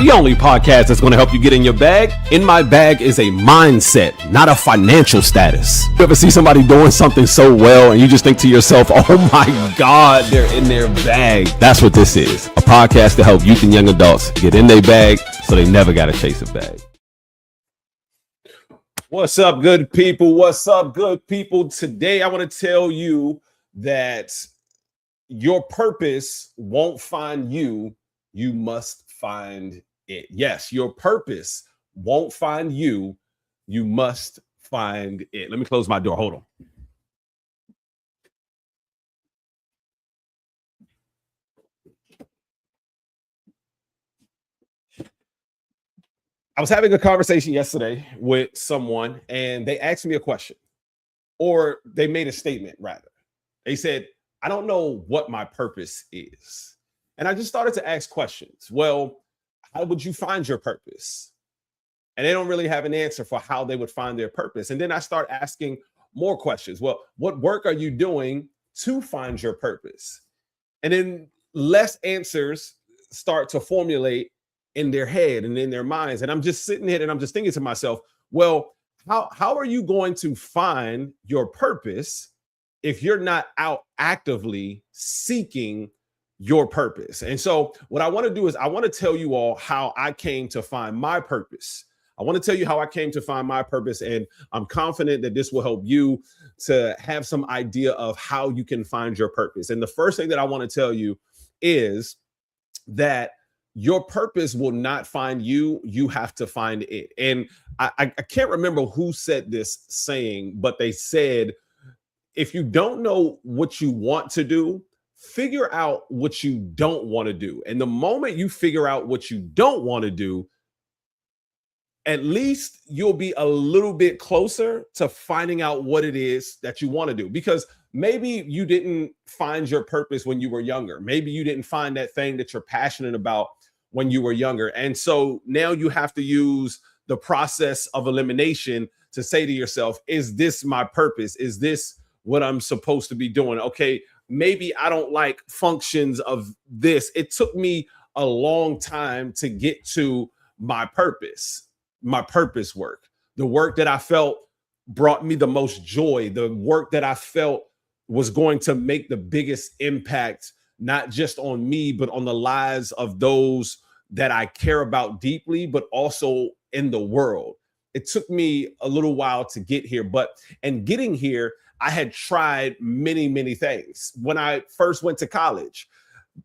the only podcast that's going to help you get in your bag. In My Bag is a mindset, not a financial status. You ever see somebody doing something so well and you just think to yourself, oh my God, they're in their bag. That's what this is. A podcast to help youth and young adults get in their bag so they never got to chase a bag. What's up, good people? What's up, good people? Today, I want to tell you that your purpose won't find you. You must find it. Yes, your purpose won't find you. You must find it. Let me close my door. Hold on. I was having a conversation yesterday with someone and they asked me a question, or they made a statement rather. They said, I don't know what my purpose is. And I just started to ask questions. Well, how would you find your purpose? And they don't really have an answer for how they would find their purpose. And then I start asking more questions. Well, what work are you doing to find your purpose? And then less answers start to formulate in their head and in their minds. And I'm just sitting here and I'm just thinking to myself, well, how are you going to find your purpose if you're not out actively seeking your purpose? And so what I want to do is I want to tell you all how I came to find my purpose. I want to tell you how I came to find my purpose. And I'm confident that this will help you to have some idea of how you can find your purpose. And the first thing that I want to tell you is that your purpose will not find you. You have to find it. And I can't remember who said this saying, but they said, if you don't know what you want to do, figure out what you don't want to do. And the moment you figure out what you don't want to do, at least you'll be a little bit closer to finding out what it is that you want to do. Because maybe you didn't find your purpose when you were younger. Maybe you didn't find that thing that you're passionate about when you were younger. And so now you have to use the process of elimination to say to yourself, is this my purpose? Is this what I'm supposed to be doing? Okay, maybe I don't like functions of this. It took me a long time to get to my purpose work, the work that I felt brought me the most joy, the work that I felt was going to make the biggest impact, not just on me, but on the lives of those that I care about deeply, but also in the world. It took me a little while to get here, but in getting here, I had tried many, many things. When I first went to college,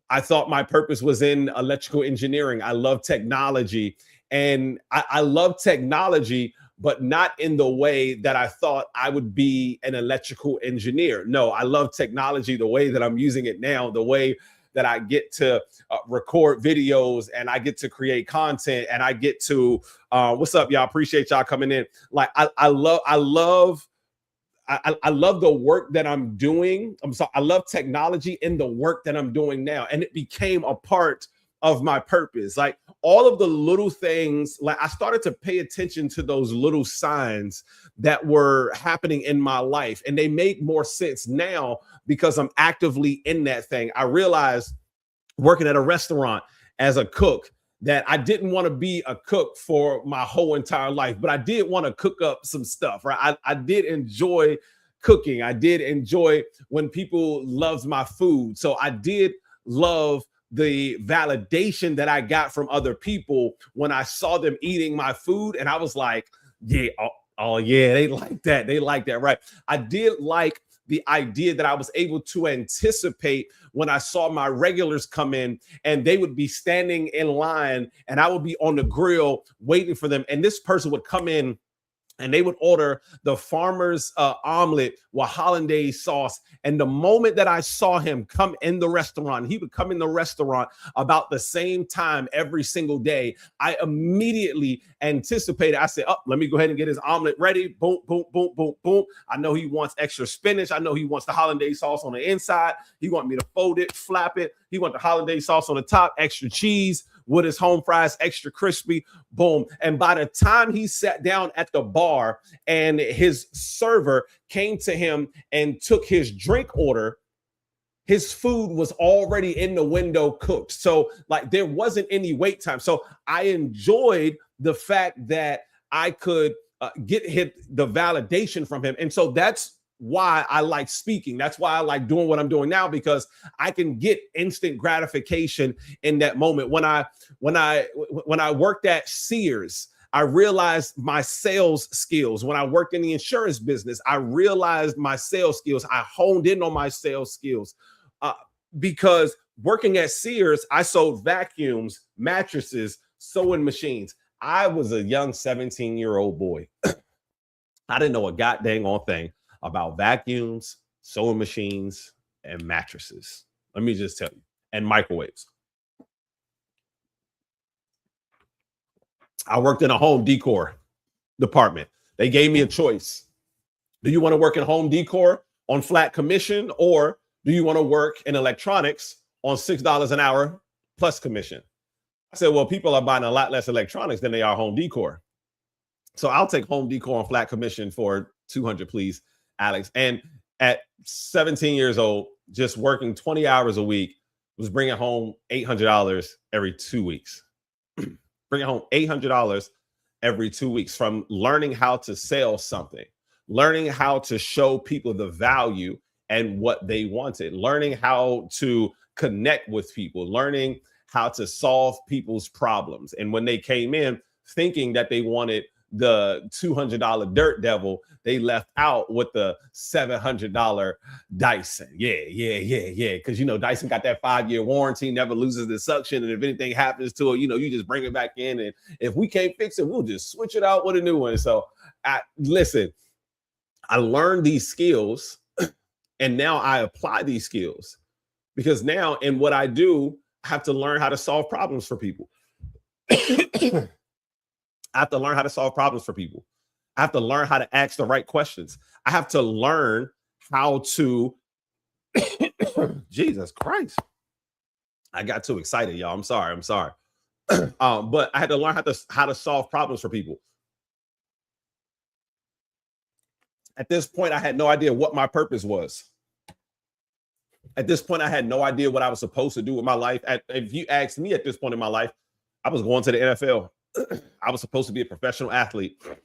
I thought my purpose was in electrical engineering. I love technology, and I love technology, but not in the way that I thought I would be an electrical engineer. No, I love technology the way that I'm using it now, the way that I get to record videos and I get to create content and I get to, what's up, y'all? Appreciate y'all coming in. Like, I love the work that I'm doing. I love technology in the work that I'm doing now. And it became a part of my purpose. Like all of the little things, like I started to pay attention to those little signs that were happening in my life. And they make more sense now because I'm actively in that thing. I realized working at a restaurant as a cook that I didn't want to be a cook for my whole entire life, but I did want to cook up some stuff, right? I did enjoy cooking. I did enjoy when people loved my food. So I did love the validation that I got from other people when I saw them eating my food. And I was like, yeah, oh yeah, they like that. They like that, right? I did like the idea that I was able to anticipate when I saw my regulars come in and they would be standing in line and I would be on the grill waiting for them. And this person would come in and they would order the farmer's omelet with hollandaise sauce. And the moment that I saw him come in the restaurant, he would come in the restaurant about the same time every single day. I immediately anticipated. I said, oh, let me go ahead and get his omelet ready. Boom, boom, boom, boom, boom. I know he wants extra spinach. I know he wants the hollandaise sauce on the inside. He wants me to fold it, flap it. He wants the hollandaise sauce on the top, extra cheese with his home fries, extra crispy, boom. And by the time he sat down at the bar and his server came to him and took his drink order, his food was already in the window cooked. So like there wasn't any wait time. So I enjoyed the fact that I could get hit the validation from him. And so that's why I like speaking. That's why I like doing what I'm doing now, because I can get instant gratification in that moment. When I worked at Sears, I realized my sales skills. When I worked in the insurance business, I realized my sales skills. I honed in on my sales skills uh, because working at Sears, I sold vacuums, mattresses, sewing machines. I was a young 17-year-old boy. I didn't know a goddamn on thing about vacuums, sewing machines, and mattresses. Let me just tell you, and microwaves. I worked in a home decor department. They gave me a choice. Do you want to work in home decor on flat commission, or do you want to work in electronics on $6 an hour plus commission? I said, well, people are buying a lot less electronics than they are home decor. So I'll take home decor on flat commission for 200, please, Alex. And at 17 years old, just working 20 hours a week, was bringing home $800 every 2 weeks. Bringing home $800 every 2 weeks from learning how to sell something, learning how to show people the value and what they wanted, learning how to connect with people, learning how to solve people's problems. And when they came in thinking that they wanted the $200 Dirt Devil, they left out with the $700 Dyson. Yeah. Because, Dyson got that 5-year warranty, never loses the suction. And if anything happens to it, you just bring it back in. And if we can't fix it, we'll just switch it out with a new one. So listen, I learned these skills and now I apply these skills, because now in what I do, I have to learn how to solve problems for people. I have to learn how to solve problems for people. I have to learn how to ask the right questions. I have to learn how to, Jesus Christ. I got too excited, y'all. I'm sorry. But I had to learn how to solve problems for people. At this point, I had no idea what my purpose was. At this point, I had no idea what I was supposed to do with my life. If you asked me at this point in my life, I was going to the NFL. I was supposed to be a professional athlete. I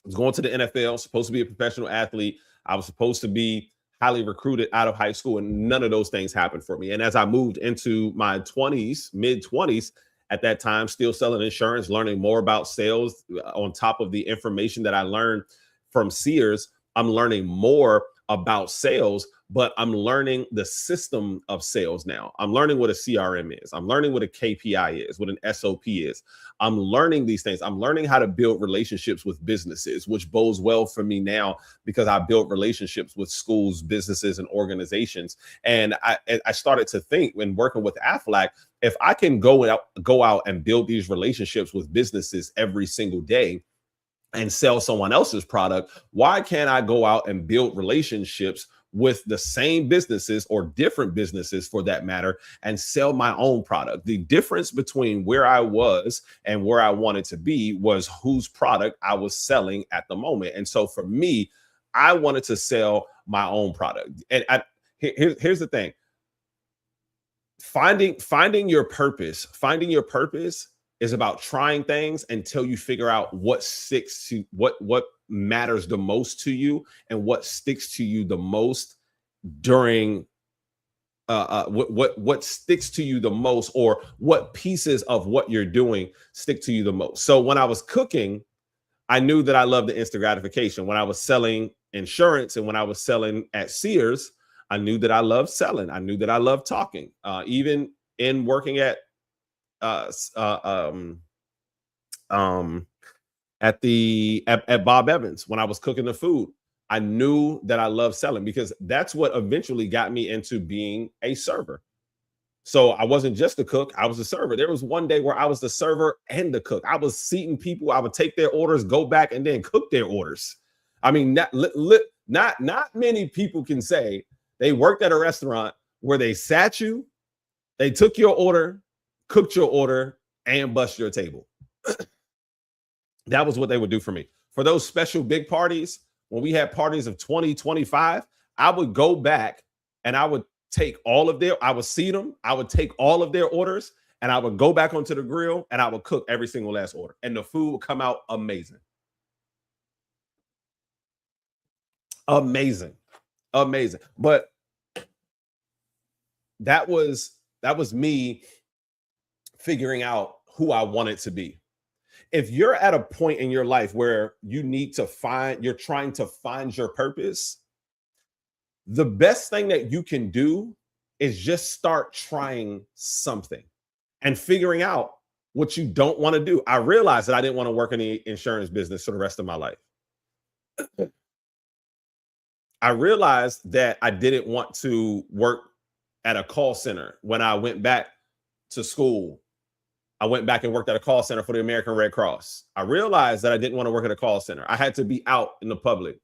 was going to the NFL, supposed to be a professional athlete. I was supposed to be highly recruited out of high school, and none of those things happened for me. And as I moved into my 20s, mid-20s, at that time, still selling insurance, learning more about sales on top of the information that I learned from Sears, I'm learning more about sales, but I'm learning the system of sales now. I'm learning what a CRM is. I'm learning what a KPI is, what an SOP is. I'm learning these things. I'm learning how to build relationships with businesses, which bodes well for me now because I built relationships with schools, businesses, and organizations. And I started to think when working with Aflac, if I can go out and build these relationships with businesses every single day and sell someone else's product, why can't I go out and build relationships with the same businesses or different businesses for that matter and sell my own product? The difference between where I was and where I wanted to be was whose product I was selling at the moment. And so for me, I wanted to sell my own product. And here's the thing. Finding your purpose is about trying things until you figure out what sticks to what matters the most to you and what sticks to you the most during what sticks to you the most, or what pieces of what you're doing stick to you the most. So when I was cooking, I knew that I loved the instant gratification. When I was selling insurance and when I was selling at Sears, I knew that I loved selling. I knew that I loved talking. Even in working at at Bob Evans, when I was cooking the food, I knew that I loved selling because that's what eventually got me into being a server. So I wasn't just a cook, I was a server. There was one day where I was the server and the cook. I was seating people, I would take their orders, go back and then cook their orders. I mean, not many people can say they worked at a restaurant where they sat you, they took your order, cooked your order, and bust your table. That was what they would do for me. For those special big parties, when we had parties of 20, 25, I would go back and I would take all of their, I would seat them, I would take all of their orders, and I would go back onto the grill and I would cook every single last order. And the food would come out amazing. Amazing. Amazing. But that was me figuring out who I wanted to be. If you're at a point in your life where you're trying to find your purpose, the best thing that you can do is just start trying something and figuring out what you don't want to do. I realized that I didn't want to work in the insurance business for the rest of my life. I realized that I didn't want to work at a call center. When I went back to school, I went back and worked at a call center for the American Red Cross. I realized that I didn't want to work at a call center. I had to be out in the public.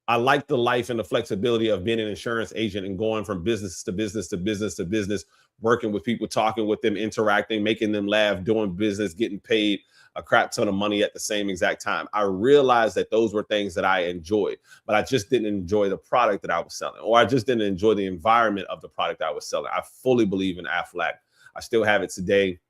I like the life and the flexibility of being an insurance agent and going from business to business to business to business, working with people, talking with them, interacting, making them laugh, doing business, getting paid a crap ton of money at the same exact time. I realized that those were things that I enjoyed, but I just didn't enjoy the product that I was selling, or I just didn't enjoy the environment of the product I was selling. I fully believe in Aflac. I still have it today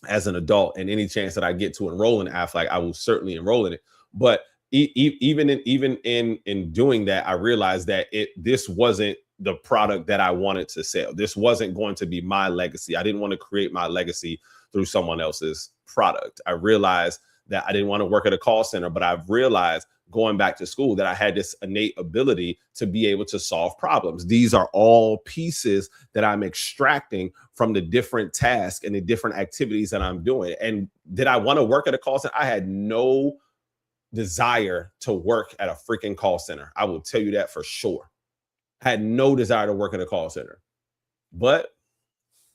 as an adult, and any chance that I get to enroll in Aflac, I will certainly enroll in it. But even in doing that, I realized that this wasn't the product that I wanted to sell. This wasn't going to be my legacy. I didn't want to create my legacy through someone else's product. I realized that I didn't want to work at a call center, but I've realized going back to school that I had this innate ability to be able to solve problems. These are all pieces that I'm extracting from the different tasks and the different activities that I'm doing. And did I want to work at a call center? I had no desire to work at a freaking call center. I will tell you that for sure. I had no desire to work at a call center, but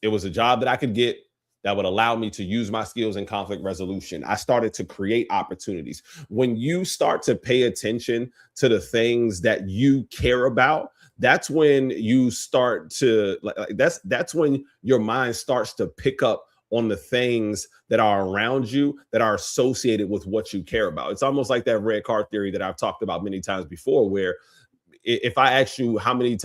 it was a job that I could get that would allow me to use my skills in conflict resolution. I started to create opportunities. When you start to pay attention to the things that you care about, that's when you start to that's when your mind starts to pick up on the things that are around you that are associated with what you care about. It's almost like that red car theory that I've talked about many times before, where if I ask you how many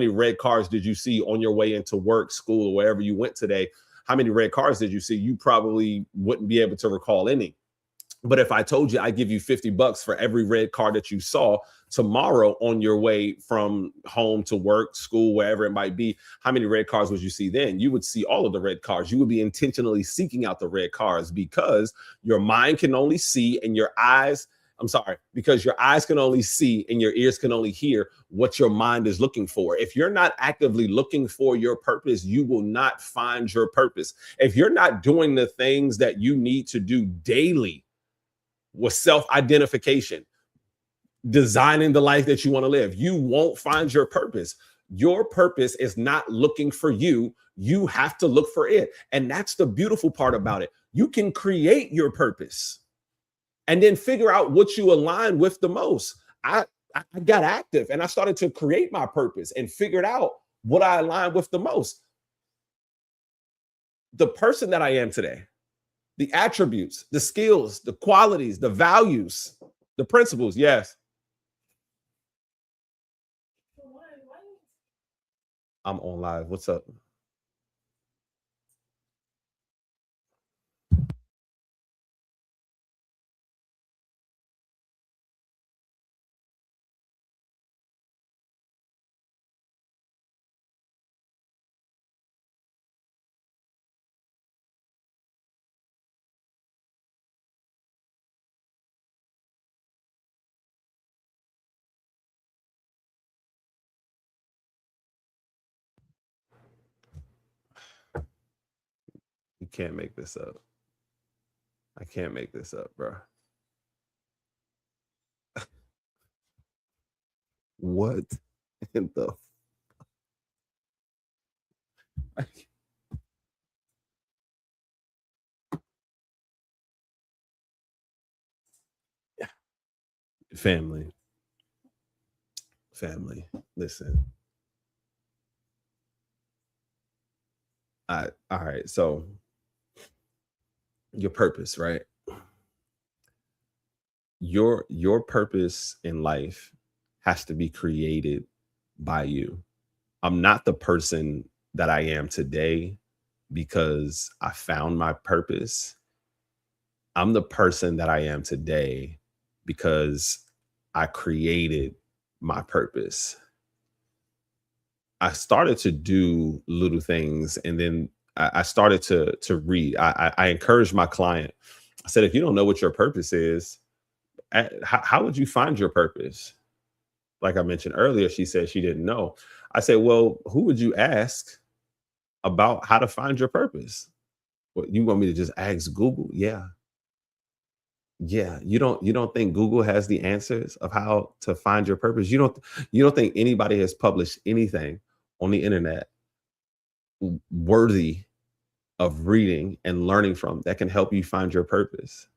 red cars did you see on your way into work, school, or wherever you went today, how many red cars did you see? You probably wouldn't be able to recall any. But if I told you I give you $50 for every red car that you saw tomorrow on your way from home to work, school, wherever it might be, how many red cars would you see then? You would see all of the red cars. You would be intentionally seeking out the red cars because your mind can only see and because your eyes can only see and your ears can only hear what your mind is looking for. If you're not actively looking for your purpose, you will not find your purpose. If you're not doing the things that you need to do daily with self-identification, designing the life that you want to live, you won't find your purpose. Your purpose is not looking for you. You have to look for it. And that's the beautiful part about it. You can create your purpose and then figure out what you align with the most. I got active and I started to create my purpose and figured out what I align with the most. The person that I am today, the attributes, the skills, the qualities, the values, the principles. Yes. I'm on live. What's up? You can't make this up. I can't make this up, bro. What in the family? Family. Listen. All right. So your purpose, right? Your purpose in life has to be created by you. I'm not the person that I am today because I found my purpose. I'm the person that I am today because I created my purpose. I started to do little things, and then I started to read. I encouraged my client. I said, if you don't know what your purpose is, how would you find your purpose? Like I mentioned earlier, she said she didn't know. I said, well, who would you ask about how to find your purpose? What, you want me to just ask Google? Yeah. Yeah, you don't think Google has the answers of how to find your purpose? You don't think anybody has published anything on the internet worthy of reading and learning from that can help you find your purpose?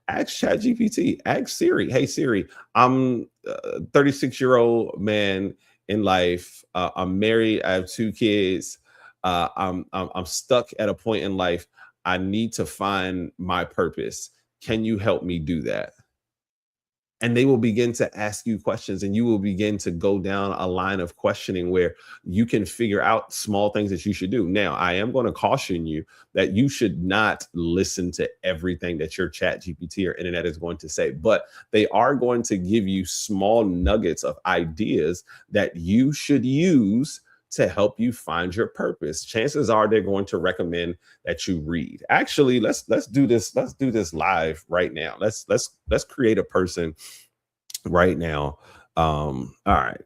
Ask ChatGPT, ask Siri. Hey Siri, I'm a 36-year-old man in life. I'm married. I have 2 kids. I'm stuck at a point in life. I need to find my purpose. Can you help me do that? And they will begin to ask you questions, and you will begin to go down a line of questioning where you can figure out small things that you should do. Now, I am going to caution you that you should not listen to everything that your chat GPT or internet is going to say, but they are going to give you small nuggets of ideas that you should use to help you find your purpose. Chances are they're going to recommend that you read. Actually, let's do this. Let's do this live right now. Let's create a person right now. All right.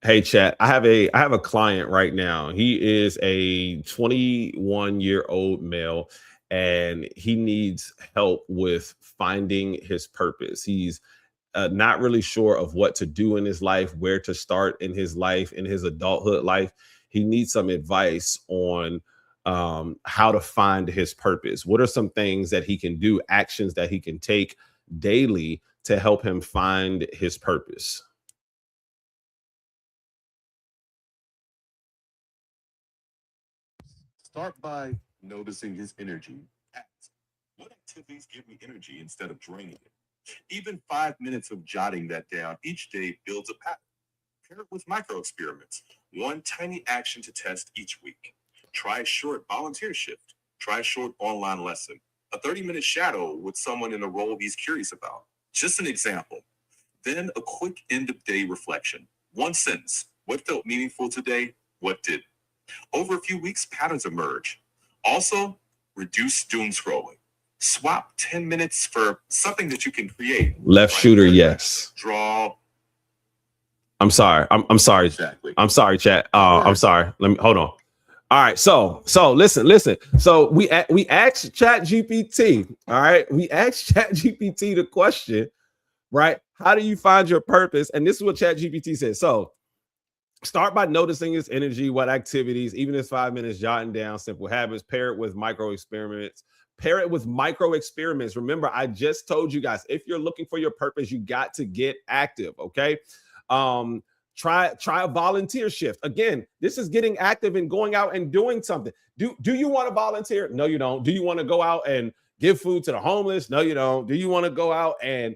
Hey chat, I have a client right now. He is a 21-year-old male, and he needs help with finding his purpose. He's not really sure of what to do in his life, where to start in his adulthood life. He needs some advice on how to find his purpose. What are some things that he can do, actions that he can take daily to help him find his purpose? Start by noticing his energy. Ask, what activities give me energy instead of draining it? Even 5 minutes of jotting that down each day builds a pattern. Pair it with micro experiments. One tiny action to test each week. Try a short volunteer shift. Try a short online lesson. A 30-minute shadow with someone in a role he's curious about. Just an example. Then a quick end of day reflection. One sentence. What felt meaningful today? What did? Over a few weeks, patterns emerge. Also, reduce doom scrolling. Swap 10 minutes for something that you can create. Left shooter, yes. Draw. I'm sorry. I'm sorry. Exactly. I'm sorry, chat. I'm sorry. Let me hold on. All right. So listen. So we asked Chat GPT. All right. We asked Chat GPT the question, right? How do you find your purpose? And this is what Chat GPT says. So start by noticing his energy, what activities, even if 5 minutes, jotting down simple habits, pair it with micro experiments. Pair it with micro experiments. Remember, I just told you guys, if you're looking for your purpose, you got to get active. Okay. Um, try a volunteer shift. Again, this is getting active and going out and doing something. Do you want to volunteer? No, you don't. Do you want to go out and give food to the homeless? No, you don't. Do you want to go out and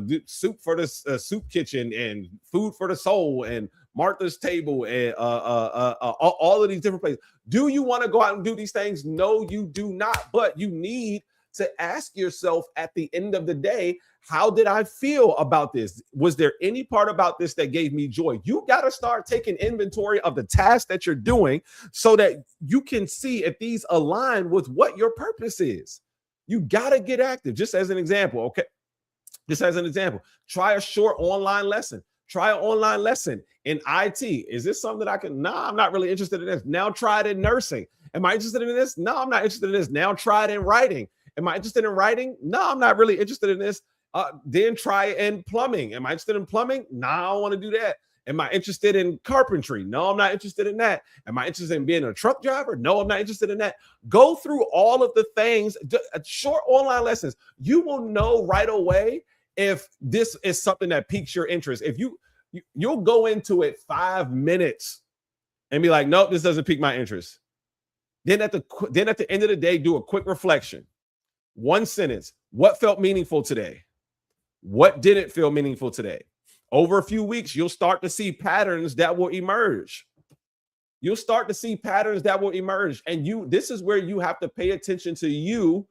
do soup for the soup kitchen and food for the soul and Martha's Table and all of these different places? Do you want to go out and do these things? No, you do not. But you need to ask yourself at the end of the day, how did I feel about this? Was there any part about this that gave me joy? You got to start taking inventory of the tasks that you're doing so that you can see if these align with what your purpose is. You got to get active. Just as an example, okay? Just as an example, try a short online lesson. Try an online lesson in IT. Is this something that I can? No, I'm not really interested in this. Now try it in nursing. Am I interested in this? No, I'm not interested in this. Now try it in writing. Am I interested in writing? No, I'm not really interested in this. Then try it in plumbing. Am I interested in plumbing? No, I don't want to do that. Am I interested in carpentry? No, I'm not interested in that. Am I interested in being a truck driver? No, I'm not interested in that. Go through all of the things, short online lessons. You will know right away if this is something that piques your interest. If you'll go into it 5 minutes and be like, nope, this doesn't pique my interest. Then at the end of the day, do a quick reflection. One sentence. What felt meaningful today? What didn't feel meaningful today? Over a few weeks, you'll start to see patterns that will emerge. You'll start to see patterns that will emerge. And this is where you have to pay attention to you.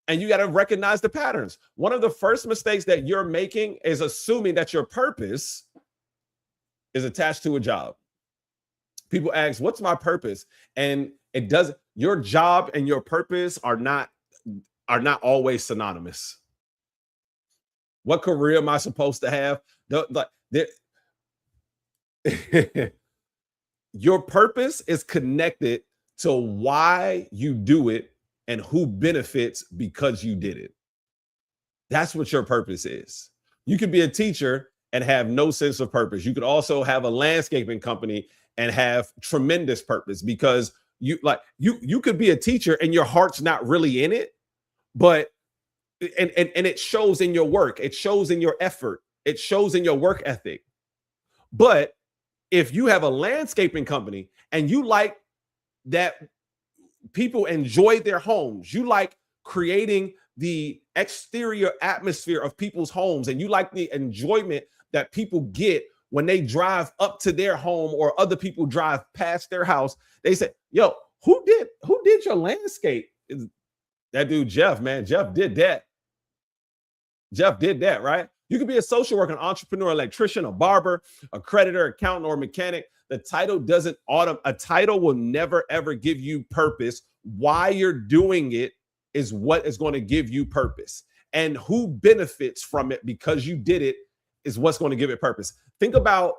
And you got to recognize the patterns. One of the first mistakes that you're making is assuming that your purpose is attached to a job. People ask, what's my purpose? And it doesn't, your job and your purpose are not always synonymous. What career am I supposed to have? Your purpose is connected to why you do it and who benefits because you did it. That's what your purpose is. You could be a teacher and have no sense of purpose. You could also have a landscaping company and have tremendous purpose, because you could be a teacher and your heart's not really in it, but and it shows in your work, it shows in your effort, it shows in your work ethic. But if you have a landscaping company and you like that people enjoy their homes, you like creating the exterior atmosphere of people's homes, and you like the enjoyment that people get when they drive up to their home or other people drive past their house, they say, yo, who did your landscape? That dude Jeff, man. Jeff did that. Right? You could be a social worker, an entrepreneur, electrician, a barber, a creditor, accountant, or mechanic. The title doesn't a title will never ever give you purpose. Why you're doing it is what is going to give you purpose. And who benefits from it because you did it is what's going to give it purpose. Think about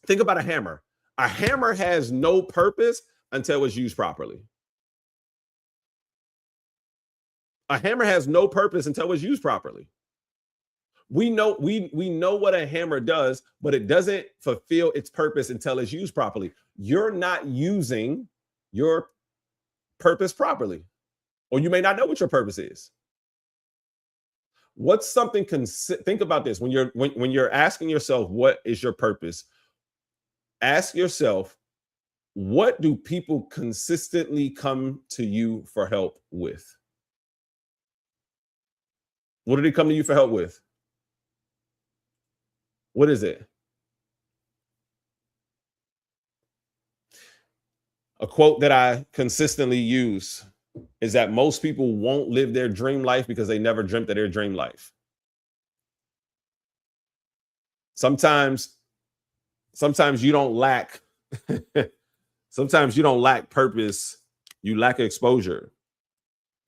a hammer. A hammer has no purpose until it's used properly. A hammer has no purpose until it's used properly. We know what a hammer does, but it doesn't fulfill its purpose until it's used properly. You're not using your purpose properly, or you may not know what your purpose is. What's something? Think about this when you're asking yourself what is your purpose. Ask yourself, what do people consistently come to you for help with? What do they come to you for help with? What is it? A quote that I consistently use is that most people won't live their dream life because they never dreamt of their dream life. Sometimes you don't lack sometimes you don't lack purpose, you lack exposure.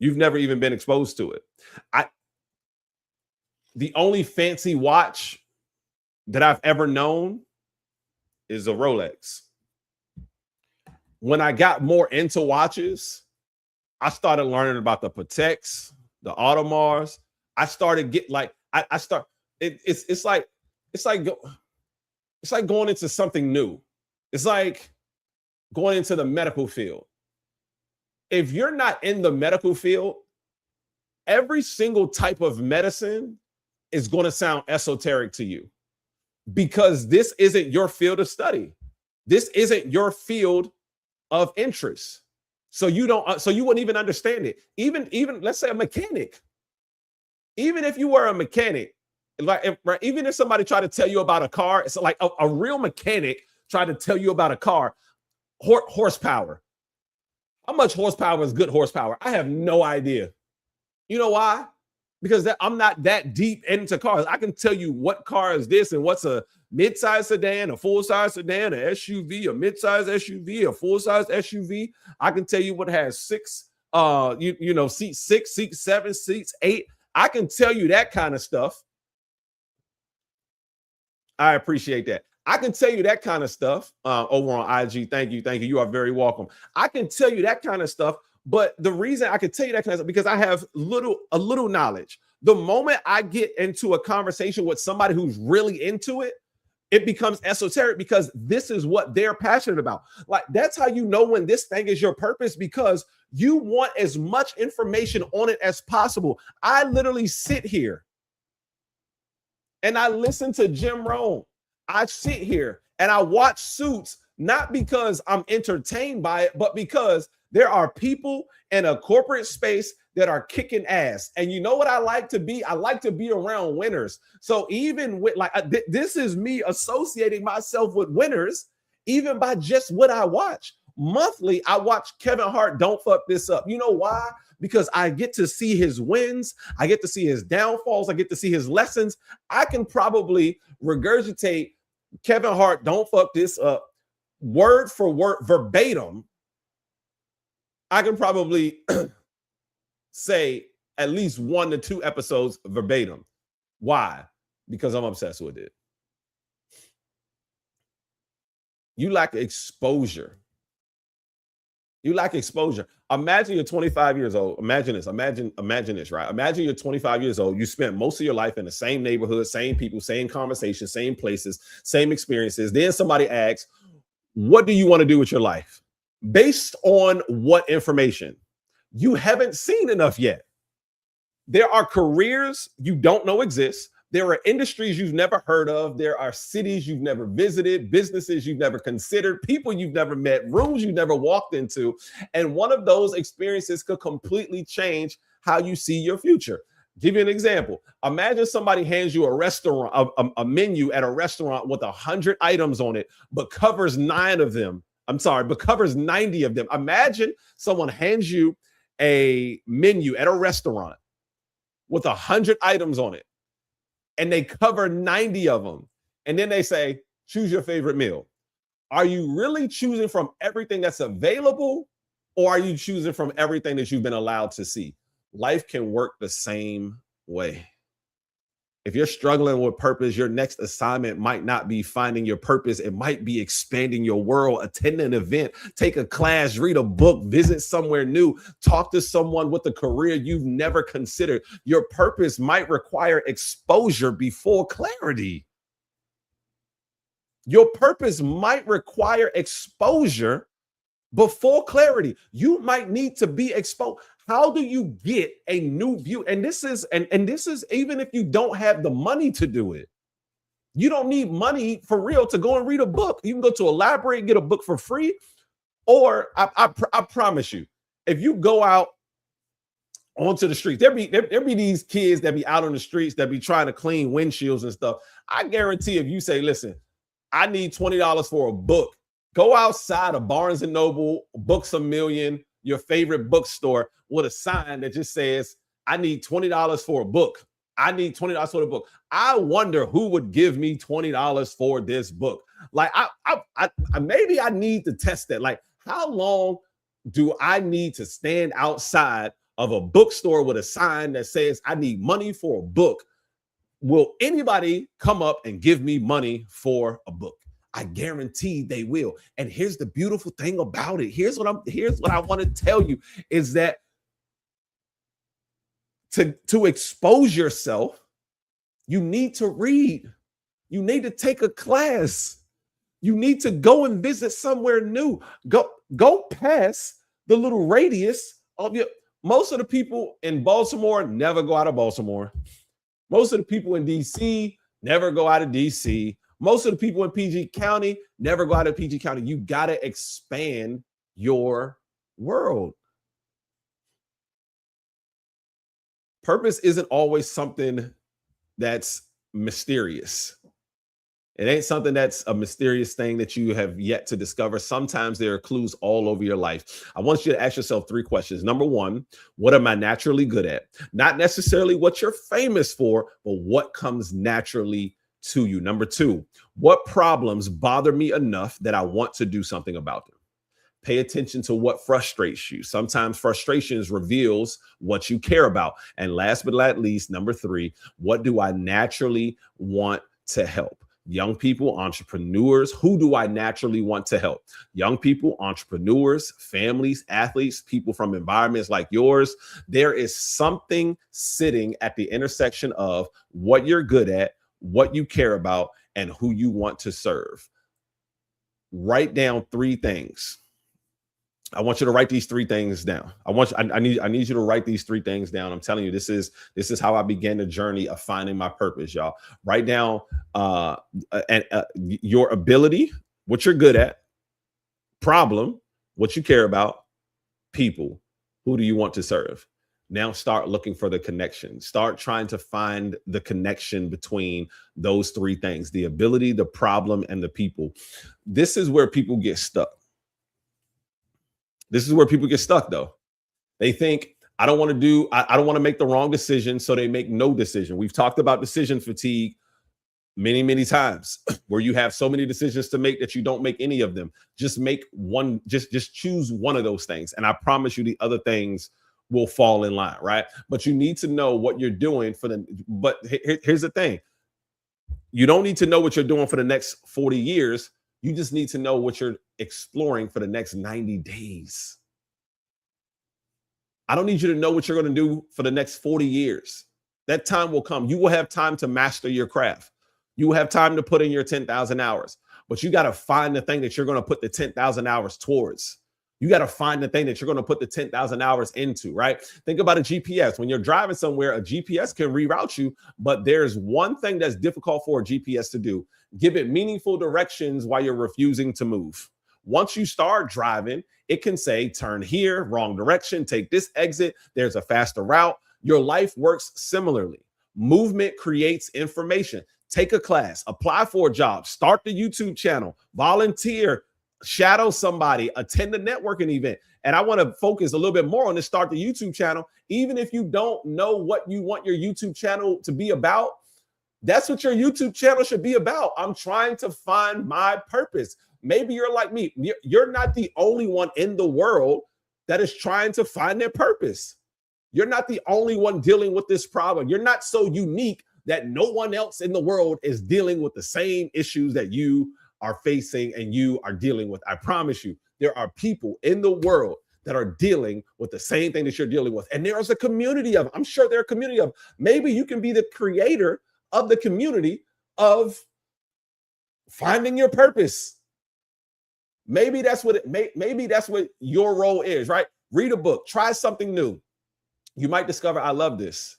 You've never even been exposed to it. The only fancy watch that I've ever known is a Rolex. When I got more into watches, I started learning about the Pateks, the Audemars. I started get like it's like going into something new. It's like going into the medical field. If you're not in the medical field, every single type of medicine is going to sound esoteric to you, because this isn't your field of study. This isn't your field of interest. So you wouldn't even understand it. Even let's say a mechanic. Even if you were a mechanic, even if somebody tried to tell you about a car, it's like a real mechanic tried to tell you about a car, horsepower. How much horsepower is good horsepower? I have no idea. You know why? Because I'm not that deep into cars. I can tell you what car is this and what's a mid-size sedan, a full-size sedan, a SUV, a mid-size SUV, a full-size SUV. I can tell you what has seats 6, seats 7, seats 8. I can tell you that kind of stuff. I appreciate that. I can tell you that kind of stuff over on IG. Thank you. You are very welcome. I can tell you that kind of stuff. But the reason I can tell you that kind of stuff, because I have a little knowledge. The moment I get into a conversation with somebody who's really into it, it becomes esoteric, because this is what they're passionate about. Like, that's how you know when this thing is your purpose, because you want as much information on it as possible. I literally sit here and I listen to Jim Rohn. I sit here and I watch Suits, not because I'm entertained by it, but because There are people in a corporate space that are kicking ass. And you know what I like to be? I like to be around winners. So even with like this is me associating myself with winners, even by just what I watch. Monthly, I watch Kevin Hart Don't Fuck This Up. You know why? Because I get to see his wins, I get to see his downfalls, I get to see his lessons. I can probably regurgitate Kevin Hart Don't Fuck This Up word for word, verbatim. I can probably say at least 1 to 2 episodes verbatim. Why? Because I'm obsessed with it. You lack exposure. You lack exposure. Imagine you're 25 years old. Imagine this. Imagine this, right? Imagine you're 25 years old. You spent most of your life in the same neighborhood, same people, same conversations, same places, same experiences. Then somebody asks, what do you want to do with your life? Based on what information? You haven't seen enough yet. There are careers you don't know exist. There are industries you've never heard of. There are cities you've never visited, businesses you've never considered, people you've never met, rooms you've never walked into. And one of those experiences could completely change how you see your future. Give you an example. Imagine somebody hands you a restaurant, a menu at a restaurant with 100 items on it, but covers 9 of them. I'm sorry, but covers 90 of them. Imagine someone hands you a menu at a restaurant with 100 items on it, and they cover 90 of them. And then they say, choose your favorite meal. Are you really choosing from everything that's available, or are you choosing from everything that you've been allowed to see? Life can work the same way. If you're struggling with purpose, your next assignment might not be finding your purpose. It might be expanding your world, attend an event, take a class, read a book, visit somewhere new, talk to someone with a career you've never considered. Your purpose might require exposure before clarity. Your purpose might require exposure before clarity. You might need to be exposed. How do you get a new view? And this is even if you don't have the money to do it. You don't need money for real to go and read a book. You can go to a library and get a book for free. Or I promise you, if you go out onto the streets, there be these kids that be out on the streets that be trying to clean windshields and stuff. I guarantee if you say, listen, I need $20 for a book, go outside of Barnes and Noble, Books A Million, your favorite bookstore, with a sign that just says, I need $20 for a book. I need $20 for the book. I wonder who would give me $20 for this book. Like, I maybe I need to test that. Like, how long do I need to stand outside of a bookstore with a sign that says, I need money for a book? Will anybody come up and give me money for a book? I guarantee they will. And here's the beautiful thing about it. Here's what I want to tell you is that to expose yourself, you need to read. You need to take a class. You need to go and visit somewhere new. Go past the little radius of your. Most of the people in Baltimore never go out of Baltimore. Most of the people in DC never go out of DC. Most of the people in PG County never go out of PG County. You got to expand your world. Purpose isn't always something that's mysterious. It ain't something that's a mysterious thing that you have yet to discover. Sometimes there are clues all over your life. I want you to ask yourself 3 questions. Number 1, what am I naturally good at? Not necessarily what you're famous for, but what comes naturally to you. Number 2, what problems bother me enough that I want to do something about them? Pay attention to what frustrates you. Sometimes frustrations reveals what you care about. And last but not least, number 3, what do I naturally want to help? Young people, entrepreneurs, who do I naturally want to help? Young people, entrepreneurs, families, athletes, people from environments like yours. There is something sitting at the intersection of what you're good at, what you care about, and who you want to serve. Write down 3 things. I want you to write these 3 things down. I need you to write these 3 things down. I'm telling you, this is how I began the journey of finding my purpose, y'all. Write down your ability, what you're good at, problem, what you care about, people. Who do you want to serve? Now start looking for the connection. Start trying to find the connection between those three things: the ability, the problem, and the people. This is where people get stuck. This is where people get stuck, though. They think, I don't want to do, I don't want to make the wrong decision, so they make no decision. We've talked about decision fatigue many, many times, where you have so many decisions to make that you don't make any of them. Just make one, just choose one of those things. And I promise you the other things will fall in line, right? But you need to know what you're doing for the, but here's the thing. You don't need to know what you're doing for the next 40 years. You just need to know what you're exploring for the next 90 days. I don't need you to know what you're going to do for the next 40 years. That time will come. You will have time to master your craft. You will have time to put in your 10,000 hours, but you got to find the thing that you're going to put the 10,000 hours towards. You got to find the thing that you're going to put the 10,000 hours into, right? Think about a GPS. When you're driving somewhere, a GPS can reroute you, but there's one thing that's difficult for a GPS to do: give it meaningful directions while you're refusing to move. Once you start driving, it can say, turn here, wrong direction, take this exit, there's a faster route. Your life works similarly. Movement creates information. Take a class, apply for a job, start the YouTube channel, volunteer, shadow somebody, attend a networking event. And I want to focus a little bit more on this: start the YouTube channel. Even if you don't know what you want your YouTube channel to be about, that's what your YouTube channel should be about. I'm trying to find my purpose. Maybe you're like me. You're not the only one in the world that is trying to find their purpose. You're not the only one dealing with this problem. You're not so unique that no one else in the world is dealing with the same issues that you are facing and you are dealing with. I promise you, there are people in the world that are dealing with the same thing that you're dealing with. And there's a community of them. I'm sure there are a community of them. Maybe you can be the creator of the community of finding your purpose. Maybe that's what maybe that's what your role is, right? Read a book, try something new. You might discover, I love this.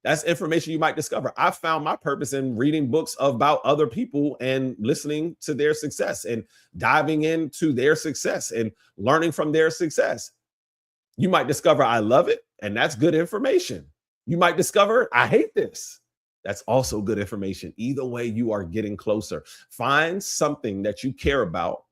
That's information you might discover. I found my purpose in reading books about other people and listening to their success and diving into their success and learning from their success. You might discover, I love it, and that's good information. You might discover, I hate this. That's also good information. Either way, you are getting closer. Find something that you care about.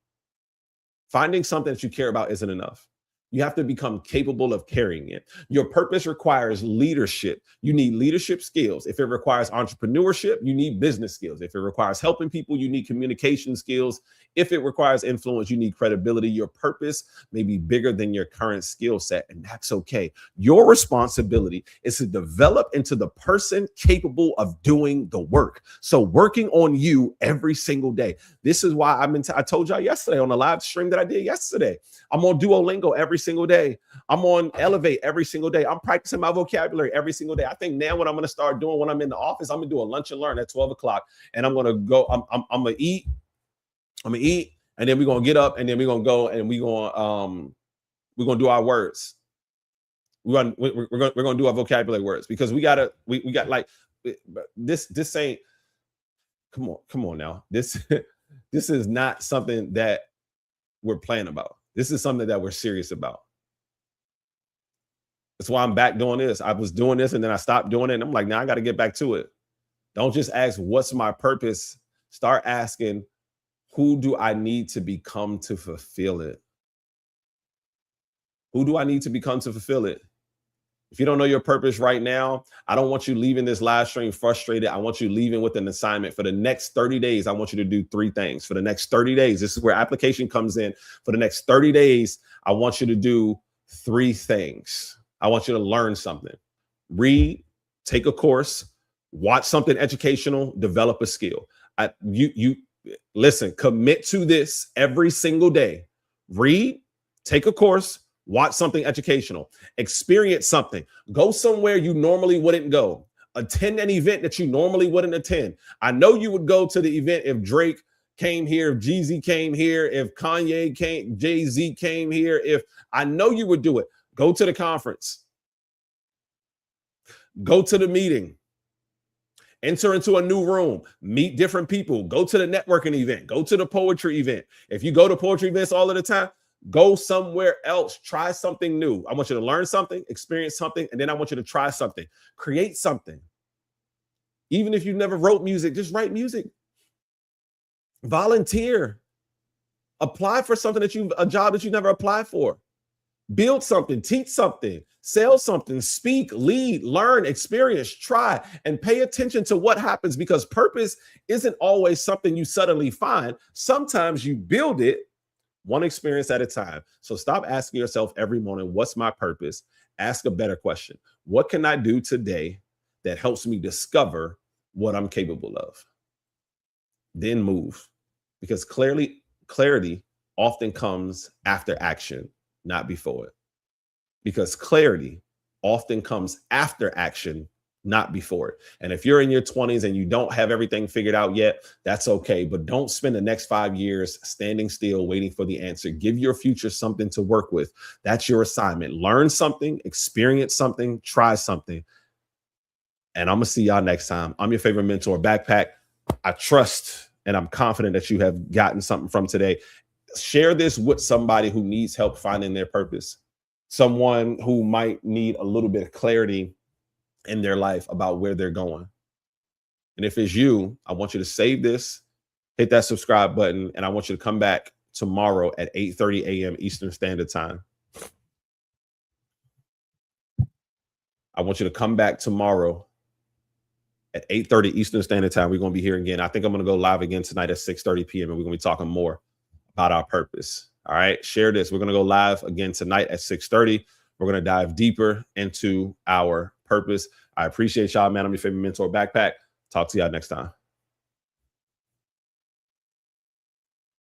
Finding something that you care about isn't enough. You have to become capable of carrying it. Your purpose requires leadership. You need leadership skills. If it requires entrepreneurship, you need business skills. If it requires helping people, you need communication skills. If it requires influence, you need credibility. Your purpose may be bigger than your current skill set, and that's okay. Your responsibility is to develop into the person capable of doing the work. So working on you every single day. This is why I told y'all yesterday on the live stream that I did yesterday. I'm on Duolingo every single day. I'm on Elevate every single day. I'm practicing my vocabulary every single day. I think now what I'm going to start doing when I'm in the office, I'm going to do a lunch and learn at 12 o'clock. And I'm going to go, I'm going to eat. I'm going to eat. And then we're going to get up and then we're going to go and we're going to do our words. We're going to do our vocabulary words because we got like this ain't, come on now. This is not something that we're playing about. This is something that we're serious about. That's why I'm back doing this. I was doing this and then I stopped doing it. And I'm like, now I got to get back to it. Don't just ask, what's my purpose? Start asking, who do I need to become to fulfill it? Who do I need to become to fulfill it? If you don't know your purpose right now, I don't want you leaving this live stream frustrated. I want you leaving with an assignment. For the next 30 days, I want you to do 3 things. For the next 30 days, this is where application comes in. For the next 30 days, I want you to do 3 things. I want you to learn something. Read, take a course, watch something educational, develop a skill. You listen, commit to this every single day. Read, take a course, watch something educational, experience something, go somewhere you normally wouldn't go, attend an event that you normally wouldn't attend. I know you would go to the event if Drake came here, if Jeezy came here, if Kanye came, Jay-Z came here, I know you would do it. Go to the conference, go to the meeting, enter into a new room, meet different people, go to the networking event, go to the poetry event. If you go to poetry events all of the time, Go somewhere else. Try something new. I want you to learn something, experience something, and then I want you to try something. Create something. Even if you never wrote music, just write music. Volunteer. Apply for something a job that you never applied for. Build something, teach something, sell something, speak, lead, learn, experience, try, and pay attention to what happens, because purpose isn't always something you suddenly find. Sometimes you build it one experience at a time. So stop asking yourself every morning, what's my purpose? Ask a better question. What can I do today that helps me discover what I'm capable of? Then move, because clarity often comes after action, not before it. Because clarity often comes after action, not before it. And if you're in your 20s and you don't have everything figured out yet, that's okay. But don't spend the next 5 years standing still waiting for the answer. Give your future something to work with. That's your assignment. Learn something, experience something, try something. And I'm going to see y'all next time. I'm your favorite mentor, Backpack. I trust and I'm confident that you have gotten something from today. Share this with somebody who needs help finding their purpose. Someone who might need a little bit of clarity in their life about where they're going. And if it's you, I want you to save this, hit that subscribe button, and I want you to come back tomorrow at 8:30 a.m. Eastern Standard Time. I want you to come back tomorrow at 8:30 Eastern Standard Time. We're going to be here again. I think I'm going to go live again tonight at 6:30 p.m. and we're going to be talking more about our purpose. All right, share this. We're going to go live again tonight at 6:30. We're going to dive deeper into our purpose. I appreciate y'all, man. I'm your favorite mentor, Backpack. Talk to y'all next time.